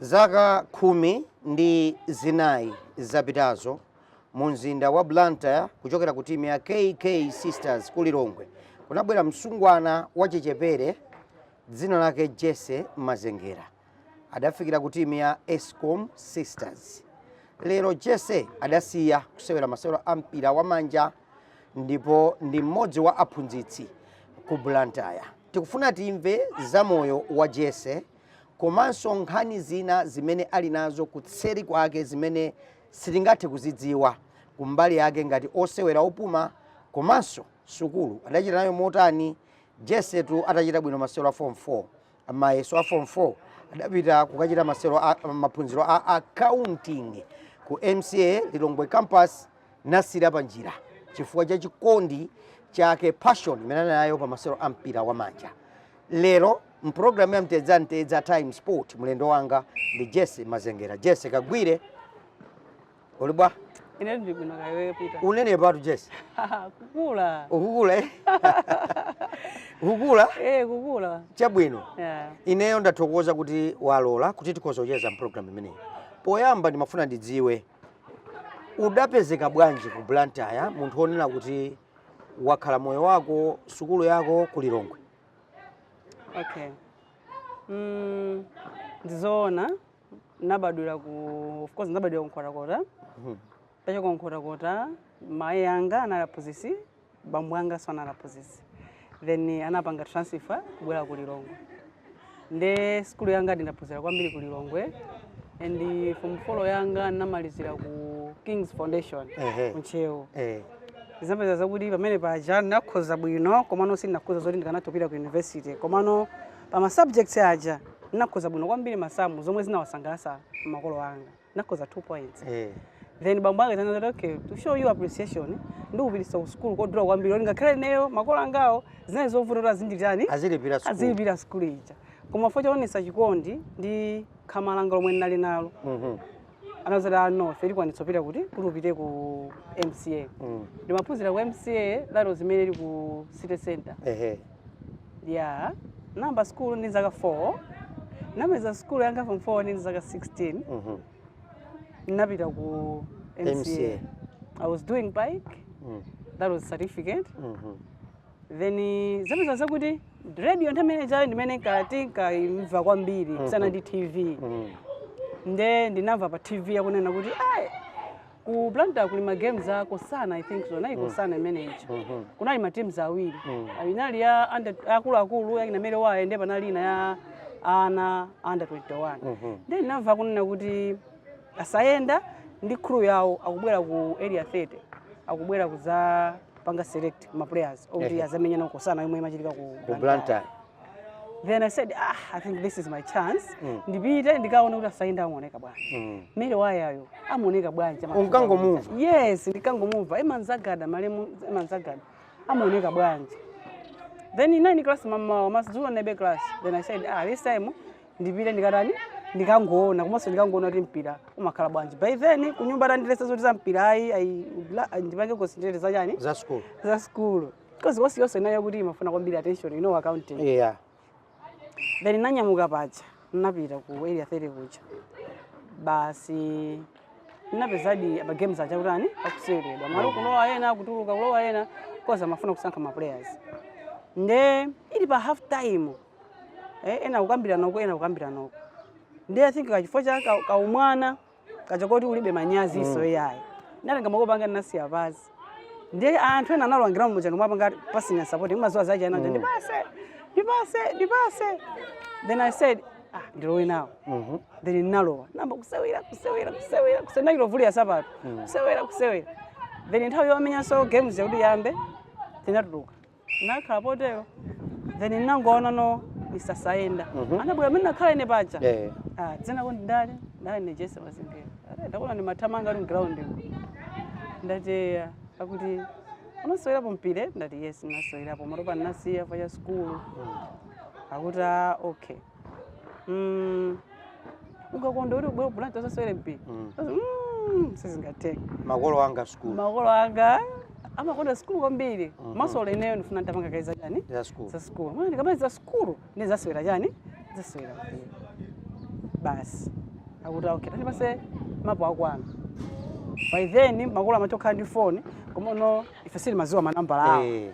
Zaka 14 zapitazo mu mzinda wa Blantyre kuchokera ku timu ya KK Sisters ku Lilongwe kunabwera msungwana wa chichepere dzina lake Jesse Mazengera. Adafikira ku timu ya Escom Sisters. Lero Jesse adasiya kusewera masewero a mpira wa manja ndipo ndi mmodzi wa aphunzitsi ku Blantyre. Tikufuna timve za moyo wa Jesse komanso nkhani zina zimene ali nazo kutseri kwake zimene sitingathe kuzidziwa kumbali yake ngati osewera opuma komanso sukulu adachita nayo motani. Jesse tu atachita bwino masewero a form 4 amayeso a form 4 adapita kukachita masewero a maphunziro a accounting ku MCA Lilongwe campus nasira panjira chifukwa cha chikondi chake passion imene nayo pa masewero a mpira wa manja. Lero mprogramu ya Mtedza Time Sport mulendo wanga ndi Jesse Mazengera. Jesse kagwire ulibwa Ine ndibwino kaiwe Peter. Unene patu Jesse. Kukula. Ukukula Ukukula? Kukula. Chabwino. Yeah. Ineyo ndathokoza kuti walola kuti tikozocheza mprogramu imeneyi. Poyamba ndimafuna ndidziwe udapezeka bwanji ku Blantyre munthu onena kuti wakhala moyo wako sukulu yako ku Lilongwe. Okay. Ndizoona nabadwira of course nabadwira ku Nkhotakota. Tacho ku Nkhotakota mai yanga analaphunzitsi, bambo anga so analaphunzitsi. Then anapanga transfer kubwera ku Lilongwe. Nde skulu yanga ndinaphunzira kwambiri ku Lilongwe and from follow yanga namalizira ku King's Foundation kunchewo. Zambeza zakuti pamene paja nakhoza bwino komano sinakhoza zoti ndikanatopita ku university komano pama subjects aja nakhoza bwino kwambiri masamu zomwe zinawasangalatsa makolo anga nakhoza 2 points. Then bambo anga anati okay to show you appreciation ndikupititsa ku school kodula kwambiri ngakhale neyo makolo angawo zinazo zovuta zinditani azilipira school ija koma fo chaonesa chikondi ndi khamalanga lomwe ndinali nalo. Anazala no feri kwanitsopita kuti upite ku MCA. Ndimaphunzira ku MCA lalo zimene li ku City Center. Yeah. Namba school ndi zaka 4. Nameza school yanga from 4 ndi zaka 16. Napita ku MCA. I was doing bike. That was certificate. Then zapeza zakuti radio ntameneja ndimene katika imva kwambiri sana ndi TV. Nde ndinamva pa TV yakunena kuti ku Blantyre kuli ma games ako sana I think so naiko sana manage. Kunali ma teams awiri. Inali ya akulu yakina mele wae nde panali ina ya ana under 21. Nde ndinamva kunena kuti asayenda ndi crew yawo akubwera ku area 30. Akubwera kuza panga select ma players okuti azamenya nako sana yomwe imachitika ku Blantyre. Then I said, I think this is my chance. Ndipite ndikaona kuti asayenda amuoneka bwana. Mele wayayo amuoneka bwanja. Unkangomuva. Yes, ndikangomuva. Emanzagada malemu emanzagada. Amuoneka bwanja. Then in 9 class mama masuzula nebe class. Then I said, this time ndipite ndikatani ndikangoona komanso ndikangoona kuti mpira umakhala bwanja. By then kunyumba tandilesa zoti za mpira ndipange concentrate za chani? Za school. Za school. Because what's your nayo kuti imafuna kwambiri attention, you know accounting. Yeah. Then nanyamuka pacha napita ku area 30 kucha basi napezadi aba games acha kutani akuseredwa malo kulowa yena kutuluka kulowa yena koza amafuna kusankha ma players nde ili pa half time ena kukambira noko ena kukambira noko nde I think kachifo cha kaumwana kachakoti ulibe manyazi iso yayi nalenga makopanga nasiya pasi nde anthu ena analwangira mmoja nomapanga passing support imaziwa zaja ena ndipase. Then I said, ndilowe nawo. Then nalowa. Namba kusewera. Kusena vuli ya sapato. Kusewera. Then nthawi yomenya so games yakuti yambe tinatuluka. Nakhala potero. Then nangoona no Mr. Sayenda. Anabwera mimi nakhala ine pacha. Dzina kuti ndali ne Jesse Mazengera. Ndakuona ndi mathamanga ali ground. Ndati akuti unasewera pompire ndati yes nasewera po maropa nasiya pa school. Akuti okay. Ungakonda kuti ubwera Blantyre zasewera mpira. Sizingateka. Makolo anga school. Makolo anga amakonda school kwambiri. Masola ineyo ndifuna ndapanga kaiza chani? Za school. Mwana ndikamaliza school ndizasewera chani? Zasewera mpira. Basi. akuti okay tandipase mapo akwana. By then makolo amachoka ndi phone komono ife sili maziwa manambala awo.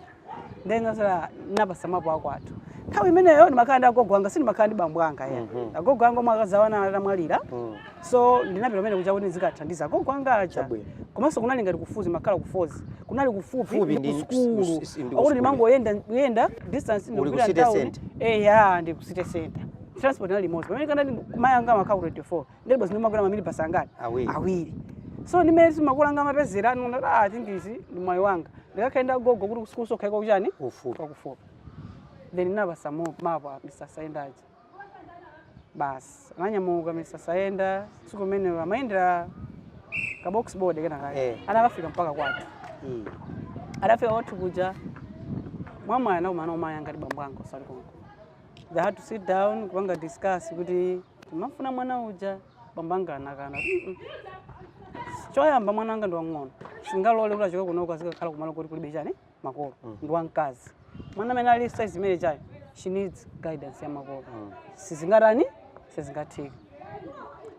Then nasala napasa mapo akwatu. Nthawi imeneyo ndimakhala ndi agogo anga sindimakhala ndi bambo anga ya. Agogo anga omwe akazawana atamwalira. So ndinapita pamene kuja kuti ndizikathandiza agogo anga aja. Komanso kunali ngati kufuzi makhala kufozi. Kunali kufupi ndi skulu. Akuti ndimangoyenda distance ndikupita town. Ya ndi ku city center. Transport nali moto. Pamene kana mayi anga makhala 24. Ndebo zinimakwera mamili pasangati. Awiri. So nimezi makolo anga amapezera I think izi ndi mayi wanga. Ndikakaenda agogo kuti kuskulu sokhaika kuchani? Kufupi. Then nabasa mapo Mr. Saendaje. Bas, ananyamuka Mr. Saenda, siku mene amaendera ka box board kana kale. Anakafika mpaka kwatu. Anafika watu kuja. Mama na umama yanga ndi bambo wangu sali konko. They had to sit down kupanga discuss kuti mafuna mwana uja bambo anga anakana. Choyamba mwana anga ndo wang'ono. Singalole kuti achoke kuno kwazika khala kumalo kuti kulibe chani makolo. Ndo wankazi. Mwana mena ali size imene chayo. She needs guidance ya makolo. Sizingarani? Sizingathika.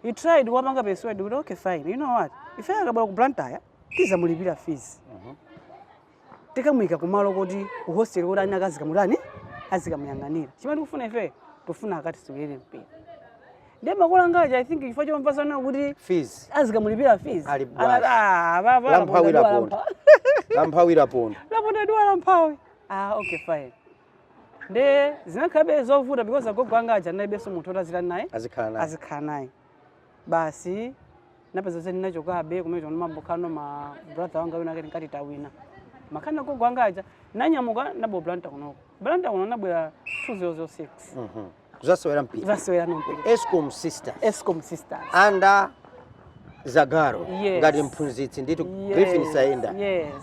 He tried wapanga persuade kuti okay fine. You know what? If I akabwera ku Blantyre, tiza mulipira fees. Tikamuyika kumalo kuti ku hostel kuti ani akazika mulani? Azikamuyang'anira. Chimene tikufuna ife, tufuna akati siwelere mpira. Ndiye makolo angaja I think chifukwa chomvasana kuti fees azikamulipira fees. Lampawira pondo. Laponda dwa lampawi. Okay fine. Nde zinakhabe zovuta because agogo anga aja naibeso munthu otazirani naye azikhala naye. Basi napeza zeni nachokabe kumene mambokhano ma brother wanga wina akati nkati tawina. Makhana agogo anga aja nanyamuka nabo Blantyre kunoko. Blantyre kuno nabwera 2006. Zasewera mpira. Zasewera mpira. Escom sisters. Anda Zagaro. Ngati mphunzitsi ndito Griffin Saenda. Yes.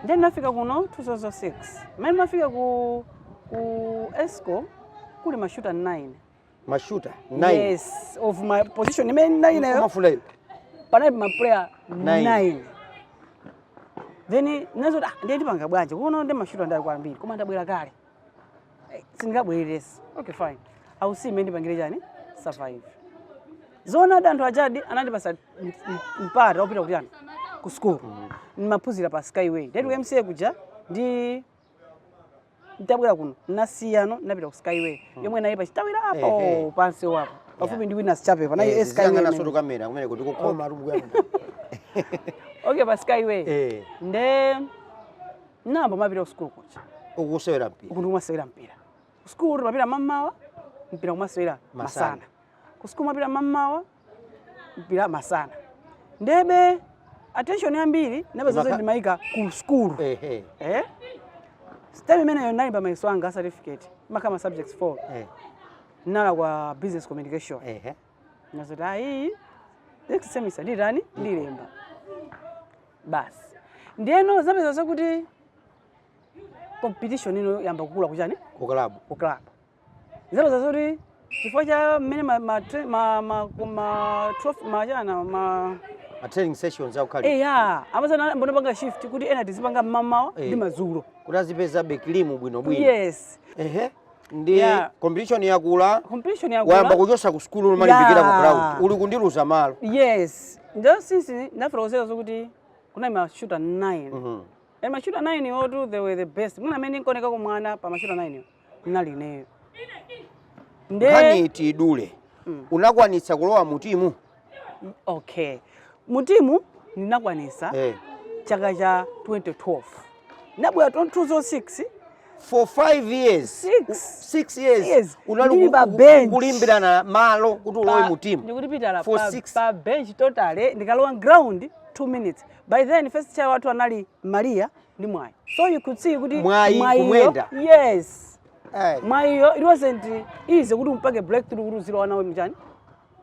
Then nafika kuno 2006. Mimi nafika ku Esco kuli mashuta 9. Mashuta 9. Yes, of my position nime 9 mafula pana my player 9. Then nazo ndiye ndipanga bwanje kuno ndi mashuta ndali kwambiri koma ndabwera kale. Singabwereresa. Okay fine. Au si mimi ndipangire chani? Survive. Zona danto ajadi anandipasa mpata opita kuti yani ku school. Nimapuzira pa Skyway. Ndeti MCA kuja ndi ndabwera kuno nasiyano napita ku Skyway. Yomwe naye pa chitawira apo pansi wapo. Pafupi ndi Winners Chapel pana Skyway. Ngana soto kamera kumene kuti kukoma rumu yangu. Okay pa Skyway. Nde namba mapita ku school kuja. Ukusewera mpira. Ukundumasewera mpira. Ku school mapita mamawa mpira kumasewera masana. Ku school mapita mamawa mpira masana. Ndebe attention yambiri nabezo ndimaika ku school. Step mene yo nali ba maiso anga certificate makama subjects 4. Nala kwa business communication. Nazota hii next semester nditani ndilemba. Bas. Ndiyeno zabezo kuti competition ino yamba kukula kuchani? Ku club. Zabezo zoti chifukwa cha mene training sessions au kali. Amazana mbona panga shift kuti ena tizipanga mamawa ndi mazulo. Kuti azipeza bekilimu bwino. Yes. Ndi competition yakula. Wamba kuchosa ku school malimbikira ku ground. Uli kundiluza malo. Yes. Ndio sisi nafrozezo zokuti kuna mashuta 9. Mashuta 9 otu they were the best. Muna mene nkoneka ku mwana pa mashuta 9 nali neyo. Kani tidule. Unakwanitsa kulowa mu timu? Okay. Mutimu ninakwanisa chaka cha 2012. Nabwera 2006 for 5 years. 6 years. Yes. Kulimbirana malo kuti ulowe mu timu. Ndikutipita pa bench totally ndikalowa ground 2 minutes. By then first cha watu anali Maria ndi Mwai. So you could see kuti Mwai kumwenda. Yes. Mwaiyo it wasn't easy kuti umpake breakthrough kuti uzilo wana we mjani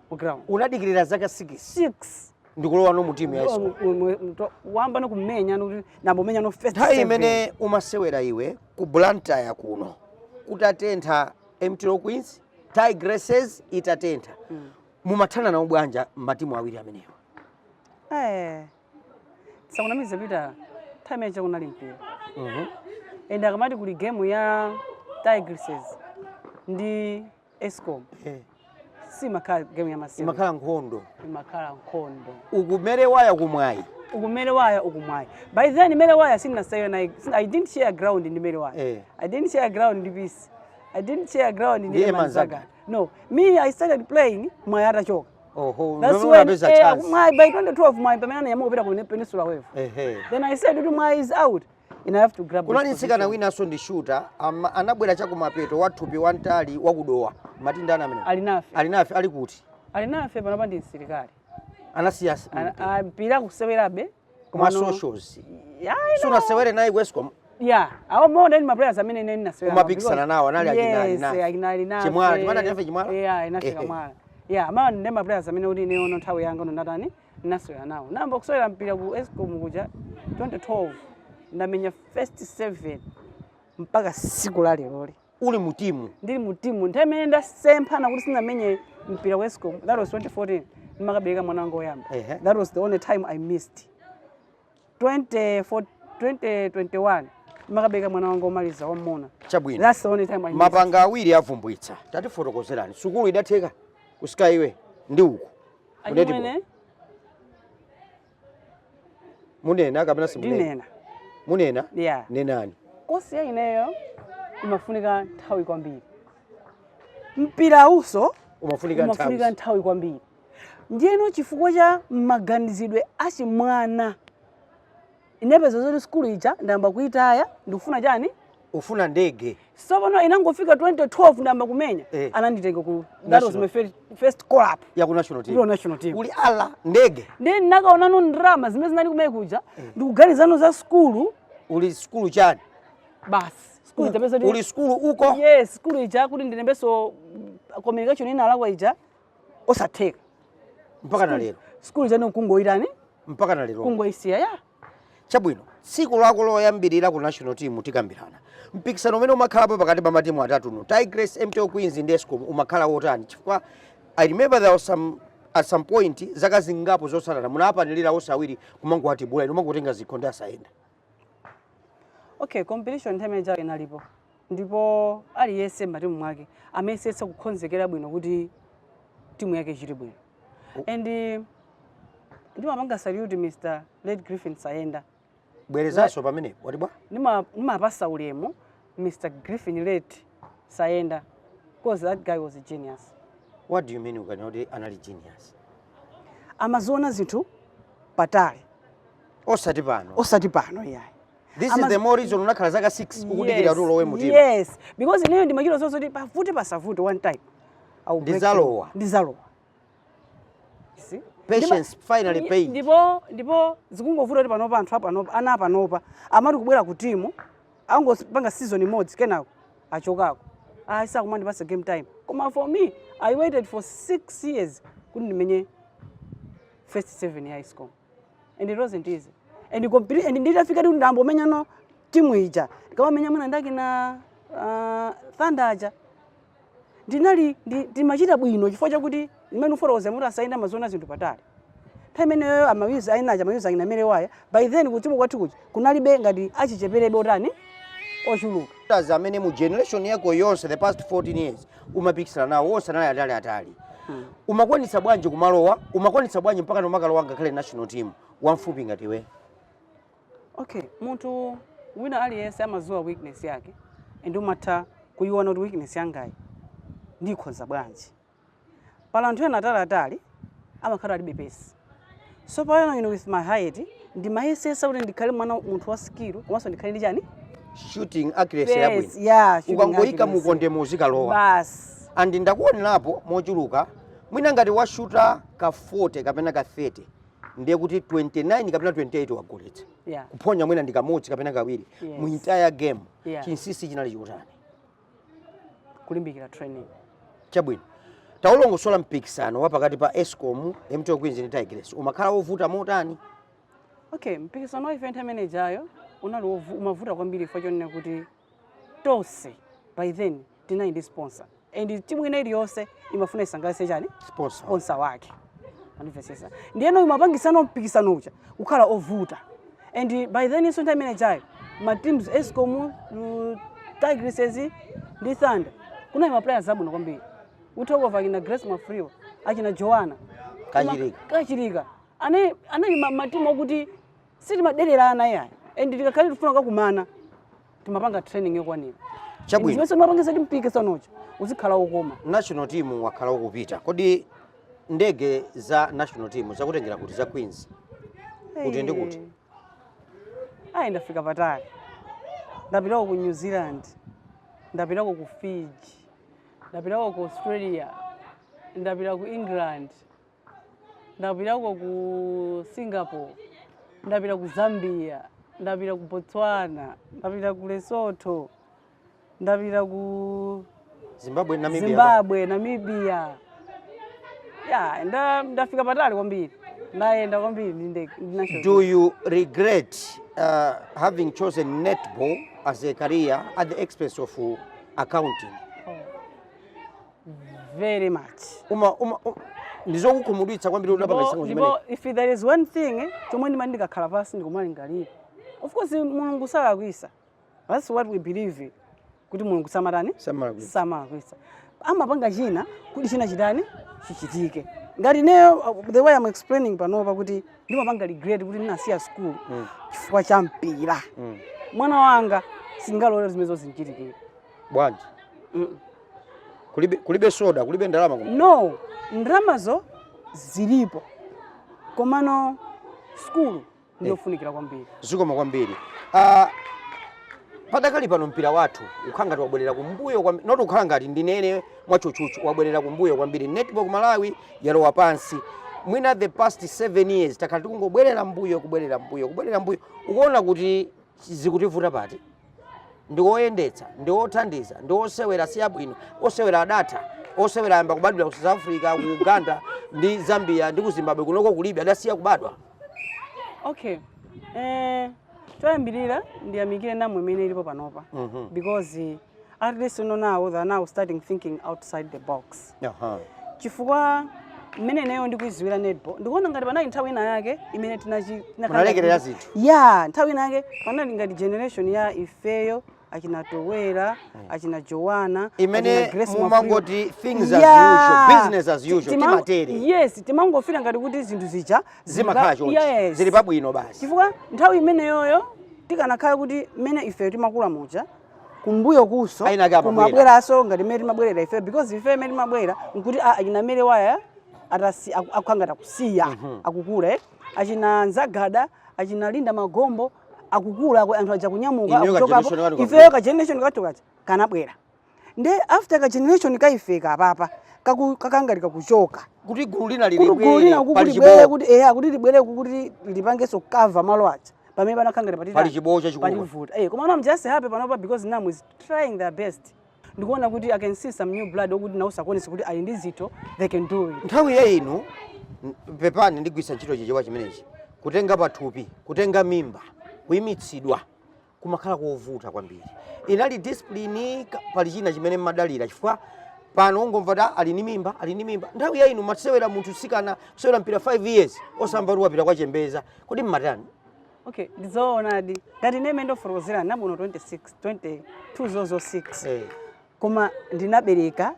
ku ground. Unadikirira zaka 6. Ndikulowa no mu timu ya Esco. Wamba no kumenya no nabo menya no first. Hayi imene umasewera iwe ku Blantyre kuno. Utatentha MTO Queens, Tigresses itatentha. Mumathana na ubwanja matimu awiri amenewa. Sakunamiza pita time yacha kunali mpira. Enda kamati kuli game ya Tigresses ndi Escom. si makhala game ya masewera imakhala nkhondo imakhala nkhondo ukumere waya kumwayi ukumere waya ukumwayi by then mere waya sinasewera na I didn't share ground ndi mere waya I didn't share ground ndi Peace I didn't share ground ndi Manzaga no me I started playing mwayi atachoka that's when my by 2012 my pamene yamupita ku Peninsula Wave then I said to my is out and I have to grab kunali nsikana wina so ndi shooter anabwera chakumapeto wathupi wantali wakudowa matinda ana amene alinafe ali kuti alinafe panopa ndi msilikali anasiyasi mpira kusewerabe kuma socials suna sewere naye Wescom awo more than my players amene nene nasewera umapikisana nawo anali aginali na chimwala timana tefe chimwala inafika mwala ama ndi my players amene uli neono nthawi yanga ndotani nasewera nawo namba kusewera mpira ku Escom kuja 2012 ndamenya first 7 mpaka siku la lero uli mutimu ndili mutimu nthawi ndasemphana kuti sinamenye mpira wa Escom that was 2014 nimakabereka mwana wanga oyamba that was the only time I missed 2021 nimakabereka mwana wanga omaliza wamuna chabwino that's the only time I missed mapanga awiri avumbwitsa tatifotokozerani sukulu idatheka kusika iwe ndi uku ndimene munena kapena simunena munena nenani kosi ya ineyo imafunika nthawi kwambiri mpira uso umafunika nthawi kwambiri ndiyeno chifukwa cha maganizidwe achimwana inepeza zoti skulu ija ndamba kuitaya ndikufuna chani ufuna ndege so pano inangofika 2012 ndamba kumenya ananditenga ku that was my first call up ya ku national team uli ala ndege then nakaona no ndrama zimene zinali kumenya kuja ndikuganizano za skulu uli skulu chani basi skulu ija uli skulu uko yes skulu ija kuti ndinembeso communication ina alakwa ija osatheka mpaka na lero skulu ija nokungoitani mpaka na lero kungoisiya chabwino tsiku lako loyambirira ku national team tikambirana mpikisano umene umakhalapo pakati pa matimu atatu no Tigress MTO Queens ndi Escom umakhala wotani chifukwa I remember there was at some point zaka zingapo zosalana munapanilira osawiri kumangwatibula ino mangotenga zikhonde asayenda okay competition ntemeja inalipo ndipo aliyese matimu mwake amesetsa kukhonzekera bwino kuti timu yake ichite bwino and ndimapanga salute Mr. Led Griffin Sayenda bwerezaso pamene watibwa nimapasa ulemu Mr. Griffin Led Sayenda because that guy was a genius. What do you mean ukanoti anali genius? Amazona zinthu patali osati pano yayi. This is the more reason unakhala zaka 6 ukudikira kuti ulowe mutimu. Yes, because ineyo ndi machiro zozoti pavute pasavute one time. Ndizalowa. See? Patience finally paid. Ndipo zikungovuta kuti panopa anthu apanopa amati kubwera ku timu angopanga season imodzi kenako achokako. Isa kumandipasa game time. Koma for me, I waited for 6 years kuti ndimenye first 7 high school. And it wasn't easy. And nditafika kuti ndambomenya no timu ija. Ndikamenya mwana ndaki na Thunder aja. Ndimachita bwino chifukwa chakuti imene uforokoze muti asayenda mazona zinthu patali. Pamene amawuza ayinaja amayuza ina mere waya. By then kutimu kwathu kuja kunalibe ngati achicheperebe otani ochuluka. Amene mu generation yako yonse the past 14 years umapikisana nawo wonse anali atali. Umakwanitsa bwanji kumalowa, umakwanitsa bwanji mpaka nomakalowa ngakhale national team wamfupi ngati we. Okay, munthu wina aliyese amazuwa weakness yake and umatha kuyiona kuti weakness yangayi ndikhonza bwanji. Pala anthu ena atali amakhala alibe pesi. So pano with my height ndimayesesa kuti ndikhale mwana munthu wa skill komanso ndikhale ndi chani? Shooting accuracy yabwino. Yeah, ukangoyika mukonde muzikalowa. Bas. And ndakuonerapo mochuluka mwina ngati wa shooter ka 40 kapena ka 30 ndiye kuti 29 kapena 28 wagoletsa. Yeah. Kuphonya mwina ndikamodzi kapena kawiri mu entire game. Chinsisi chinali chotani? Kulimbikira training. Chabwino. Taulongosola mpikisano wapakati pa Escom, MTO Queens ndi Tigress. Umakhala wovuta motani? Okay, mpikisano wa event manager ayo umavuta kwambiri fachonena kuti tose by then tinayi ndi sponsor. And timu ina iliyonse imafuna isangalase chani? Sponsor wake. Anivesesa. Ndiyeno imapangisana mpikisano uja ukhala ovuta. And by then iso time manager ayo ma teams Escom, Tigresses ndi Thunder kuna ima players abwino kwambiri. utokova kina Grace Mafriwa akina Joanna Kachirika ane matimu okuti siti maderera ana yaya and tikakali tufuna kakumana timapanga training yokwanira chabwino ndiso mapangisa timpike sanocho uzikhala ukoma national team wakhala ukupita kodi ndege za national team zakutengera kuti za Queens kuti ndi kuti ndafika patali ndapitako ku New Zealand ndapitako ku Fiji ndapitako ku Australia ndapita ku England ndapitako ku Singapore ndapita ku Zambia ndapita ku Botswana ndapita ku Lesotho ndapita ku Zimbabwe Namibia ndafika patali kwambiri ndaenda kwambiri ndi national. Do you regret having chosen netball as a career at the expense of accounting? Very much. Ndizokukhumudwitsa kwambiri udapanga chisango chimene. If there is one thing chomwe ndimandikakhala pasi ndikumalingalira. Of course Mulungu salakwisa. That's what we believe. Kuti Mulungu samatani? Samalakwisa. Amapanga china kuti china chitani chichitike. Ngati neyo the way I'm explaining panopa kuti ndimapanga regret kuti ndinasiya school chifukwa cha mpira. Mwana wanga singalole zimezo zinchitikira. Bwanji. Kulibe soda, kulibe ndalama kumwe. No, ndalamazo zilipo. Komano school ndiyofunikira kwambiri. Zikoma kwambiri. Padakali pano mpira wathu ukhanga wabwerera kumbuyo kwambiri. Not ukhanga ngati ndinene mwachuchuchu wabwerera kumbuyo kwambiri. Netball ku Malawi yalowa pansi. Mwina the past 7 years takati kungobwerera mbuyo kubwerera mbuyo. Ukuona kuti zikutivuta pati. Ndioyendetsa, ndiothandiza, ndiosewera siyabwino, osewera data, osewera yamba kubadwa ku South Africa, ku Uganda, ndi Zambia, ndi ku Zimbabwe kunoko kulibe adasiya kubadwa. Okay. Toyambirira ndiyamikire namwe imene ilipo panopa. Because at least now they are now starting thinking outside the box. Chifukwa mene nayo ndikuiziwira netball ndikuona ngati panali nthawi ina yake imene tinalekerera zinthu. Nthawi ina yake panali ngati generation ya ifeyo achina Towera achina Joanna imene mumangoti things as usual, business as usual, timatere. Yes, timangofira ngati kuti zinthu zija zimakhala chonchi zili pabwino basi. Chifukwa nthawi imene yoyo tikanakhala kuti mene ifeyo timakula muja kumbuyo kuso kumabweraso ngati imene timabwerera ife because ife imene timabwera nkuti achina mere waya atasi akukhanga kusiya akukula achina Nzagada achina Linda Magombo akukula anthu aja kunyamuka akutokapo ifeyo ka generation katokacha kanabwera nde after ka generation kaifeka papa kakangati kakuchoka kuti gulu lina lilibwere kuti kuti libwere kuti lipangeso cover malo acha pamene panakhanga pali chibowo chachikulu palivuta koma I'm just happy panopa because Namu is trying their best ndikuona kuti I can see some new blood okuti nausakonesa kuti ali ndi zito they can do it. Nthawi ya inu pepani ndigwisa ntchito chichewa chimenechi kutenga pathupi kutenga mimba kuyimitsidwa kumakhala kovuta kwambiri. Inali discipline pali china chimene madalira chifukwa pano ungomva ta ali ni mimba nthawi ya inu masewera munthu sikana kusewera mpira 5 years osamba ruwa kwa chembeza kodi mmatani. Okay, ndizoonadi ngati neme ndofotokozera nabuno 2206 koma ndinabereka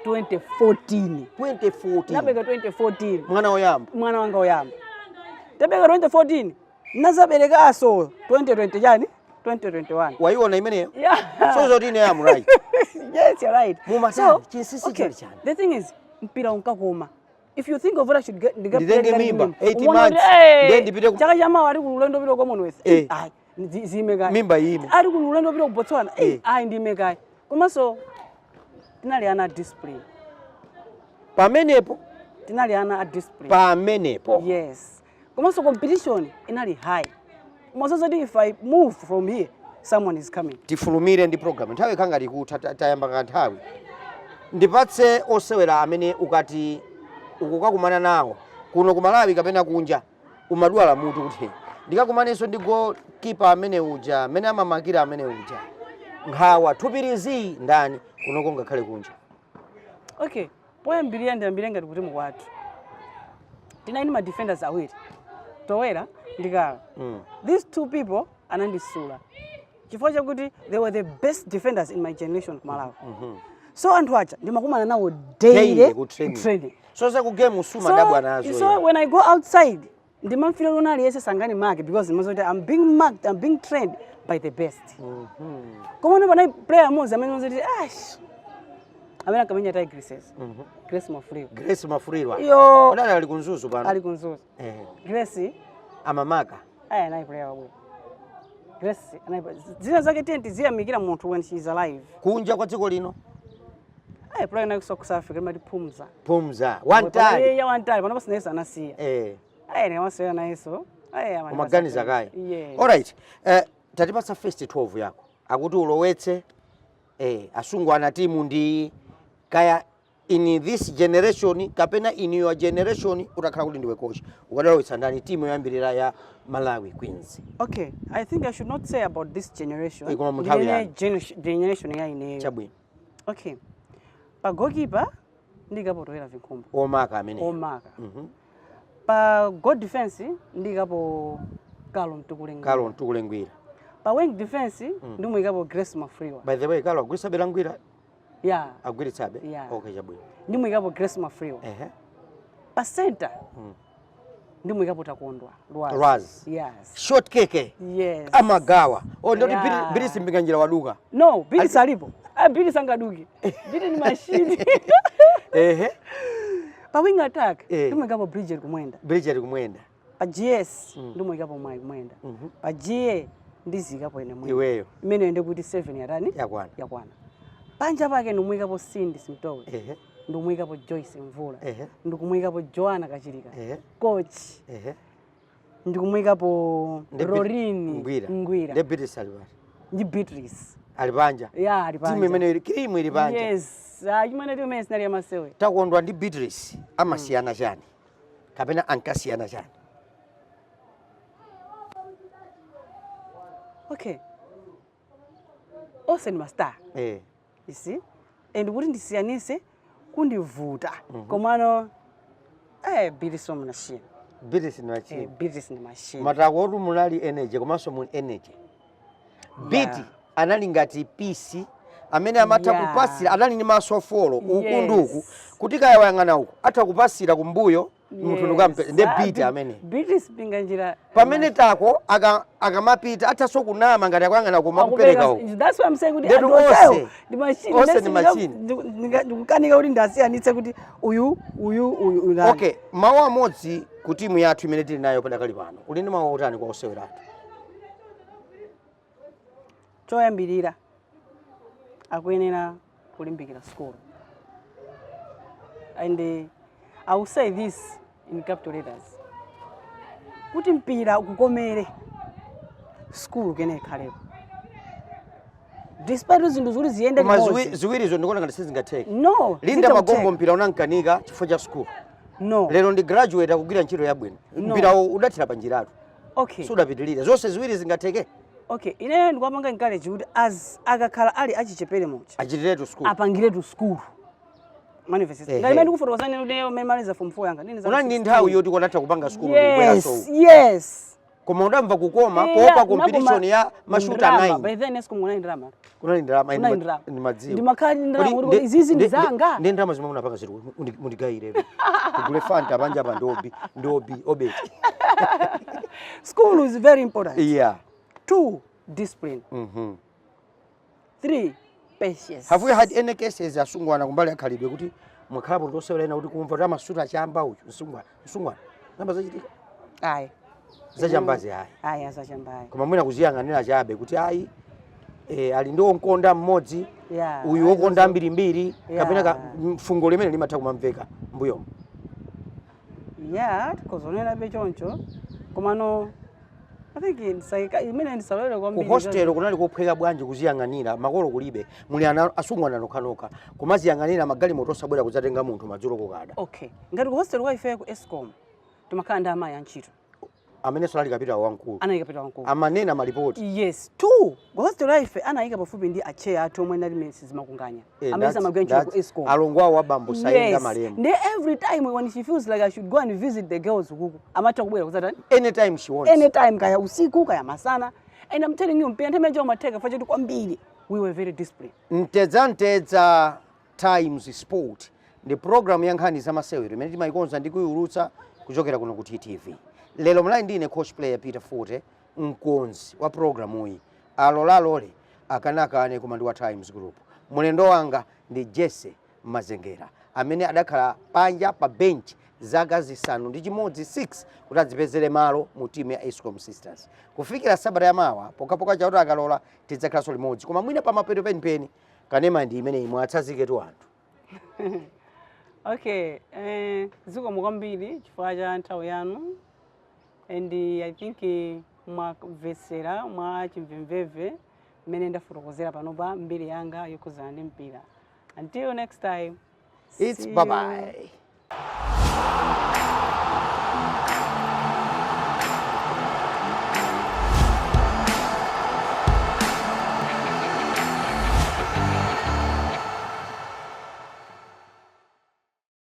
2014 nabereka 2014 mwana wanga oyamba tabereka 2014 nazabereka aso 2020 chani 2021 waiona imeneyo so zotine am right. Yes, you're right. So okay, the thing is mpira unkakoma. If you think of what I should get mimba 8 months then dipite ku chaka chama ari kululendo pito Commonwealth zimeka mimba yime ari kululendo pito ku Botswana ndimeka komanso tinali ana discipline pamenepo tinali ana discipline pamenepo yes komanso competition inali high komanso if I move from here someone is coming. Tifulumire ndi program nthawi kangati tayamba kanthawi ndipatse osewera amene ukati ukukakumana nawo kuno ku Malawi kapena kunja umadwala mutu kuti ndikakumanenso ndi goalkeeper amene uja amene amamakira amene uja nkhawa thupirizi ndani kunoko ngakhale kunja. Okay, poyambirira ndiyambire ngati kuti mukwathu tinaini ma defenders awiri Towera ndikala these two people anandisula chifukwa chakuti they were the best defenders in my generation ku Malawi. So anthu acha ndimakumana nawo daily ku training. So za ku game usuma dabwa nazo. So when I go outside ndimamfira lona aliyese sangani mark because ndimazoti I'm being marked, I'm being trained by the best. Koma ndibona player mozi amene mazoti amene akamenya Tigresses. Grace Mafulirwa. Grace Mafulirwa. Yo. Odala ali kunzuzu bana. Ali kunzuzu. Grace amamaka. Anayi player wabwe. Grace anayi zina zake tenti ziyamikira munthu when she is alive. Kunja kwa dziko lino. Player na South Africa mati Phumza. Phumza. One time. Yeah, one time. Pano pasinesa anasiya. Ne wasera na yeso. Umaganiza kaya. All right. Tatipasa first 12 yako. Akuti ulowetse asungwana timu ndi kaya in this generation kapena in your generation utakhala kuti ndiwe coach. Ukadalowetsa ndani timu yoyambirira ya Malawi Queens. Okay, I think I should not say about this generation. Generation ya ine. Chabwino. Okay. Pa goalkeeper ndikapotowera Vinkhumba. Omaka amene. Omaka. Pa goal defense ndikapo Kalo Mtukulengwira. Pa wing defense ndimuyikapo Grace Mafulirwa. By the way, Kalo agwirisa belangwira? Yeah. Agwirisa be? Yeah. Okay, chabwino. Ndimuyikapo Grace Mafulirwa. Pa center ndimuyikapo Takondwa. Rwaz. Yes. Short keke. Yes. Amagawa. Ndoti Billy Simbikanjira waduka. No, Billy salipo. Billy sangaduki. Billy ni machine. Pa wing attack ndimuyikapo Bridget Kumwenda. Pa GS ndimuyikapo Mwai Kumwenda. Pa GA ndizikapo ene Mwenda. Iweyo. Imene ende kuti 7 yatani? Yakwana. Panja pake ndimuyikapo Cindy Simtowe. Ndimuyikapo Joyce Mvula. Ndikumuyikapo Joanna Kachilika. Coach. Ndikumuyikapo Rorini Ngwira. The Beatrice Alibanja. Ndi Beatrice. Alibanja. Yeah, Alibanja. Timu imene krimu ilibanja. Yes. Imene timu sinali ya Masewe. Takondwa ndi Beatrice amasiyana chani. Kapena ankasiyana chani. Okay. Ose ni master. You see? And kuti ndisiyanise kundivuta. Komano Beatrice ni machine. Beatrice ni machine. Beatrice ni machine. Matako otu mulali energy komanso mu energy. Beati anali ngati PC amene amata kupasira anali ni masofolo ukunduku kuti kaya wayang'ana uku atakupasira kumbuyo munthu ndukampe ndi Beati amene. Beatrice pinganjira. Pamene tako akamapita ataso kunama ngati akuyang'ana kumakupereka uku. That's why I'm saying kuti the machine. Ose ni machine. Ndikukanika kuti ndasiyanitse kuti uyu ndani. Okay, mawu amodzi ku timu yathu imene tili nayo padakali pano. Uli ndi mawu otani kwa oseweratu? Choyambirira akuyenera kulimbikira school. And I will say this in capital letters. Kuti mpira ukukomere school kene khalepo. Despite zinthu zuri ziyende ngozi. Ziwirizo ndikuona ngati sizingatheke. No. Linda Magombo mpira unankanika chifukwa cha school. No. Lero ndi graduate akugwira ntchito yabwino. Mpira udathira panjiratu. Okay. Sudapitilira. Zonse ziwiri zingatheke. Okay, ine ndikwapanga encourage kuti as akakhala ali achichepere mocha. Achitiretu school. Apangiretu school. Manifest. Ngale ndikufotokozana leo memaliza form 4 yanga. Nini za? Unani nthawi yoti konatha kupanga school kwera so. Yes. Koma udamva kukoma poopa competition ya mashuta 9. By then esco mwana ndrama. Kuna ndrama ni madziwo. Ndi makali ndrama kuti izizi ndizanga. Ndi ndrama zimwe munapanga ziri mundigaire. Kugule fanta banja ndobi obeti. School is very important. Yeah. 2, discipline. 3, patience. Have we had any cases asungwana kumbali akhalidwe kuti mwakhalapo tosewera kuti kumva kuti amasuta achamba uyu msungwana namba zachitika? Ayi. Zachambazi ayi. Ayi azachamba. Koma mwina kuziyang'anira chabe kuti ayi ali ndi onkonda mmodzi uyu wokonda mbirimbiri kapena mfungo limene limatha kumamveka mbuyo. Yeah, tikozonera bechoncho. Komano I think imene ndisalole kwambiri. Ku hostel kunali kophweka bwanji kuziyang'anira makolo kulibe muli asungwana nokhanoka kumaziyang'anira magali motosabwera kuzatenga munthu madzulo kokada. Okay. Ngati ku hostel wife ku Escom tumakhala ndi amayi antchito. Amene solali kapita wankulu. Anayika kapita wankulu. Amanena malipoti. Yes. 2. Ku hostel wife anayika pafupi ndi acheya athu omwe ndali Mrs. Makunganya. Amene amagwencha ku Escom. Alongwa wa bambo sayenda malemu. Yes. Every time when she feels like I should go and visit the girls huku amatha kubwera kuzatani? Anytime she wants. Anytime kaya usiku kaya masana. And I'm telling you mpira ntemeja umateka facha kwambiri. We were very disciplined. Ntedza Times Sport ndi program ya nkhani za masewero imene timayikonza ndi kuyiulutsa kuchokera kuno ku TTV. Lero mlali ndine coach player Peter Forte, mkonzi wa programu iyi. Alole akanakane kumandi wa Times Group. Mulendo wanga ndi Jesse Mazengera amene adakhala panja pa bench zaka zisanu ndi chimodzi 6 kuti adzipezere malo mu timu ya Escom Sisters. Kufikira sabata yamawa pokapoka chauta akalola tidzakhalanso limodzi. Koma mwina pa mapeto penipeni kanema ndi imene imwe atsazike tu anthu. Okay, zikomo kwambiri chifukwa cha nthawi yanu. And I think mwamvetsera mwa chimvemveve mmene ndafotokozera panopa mbiri yanga yokuzana ndi mpira. Until next time. It's bye-bye.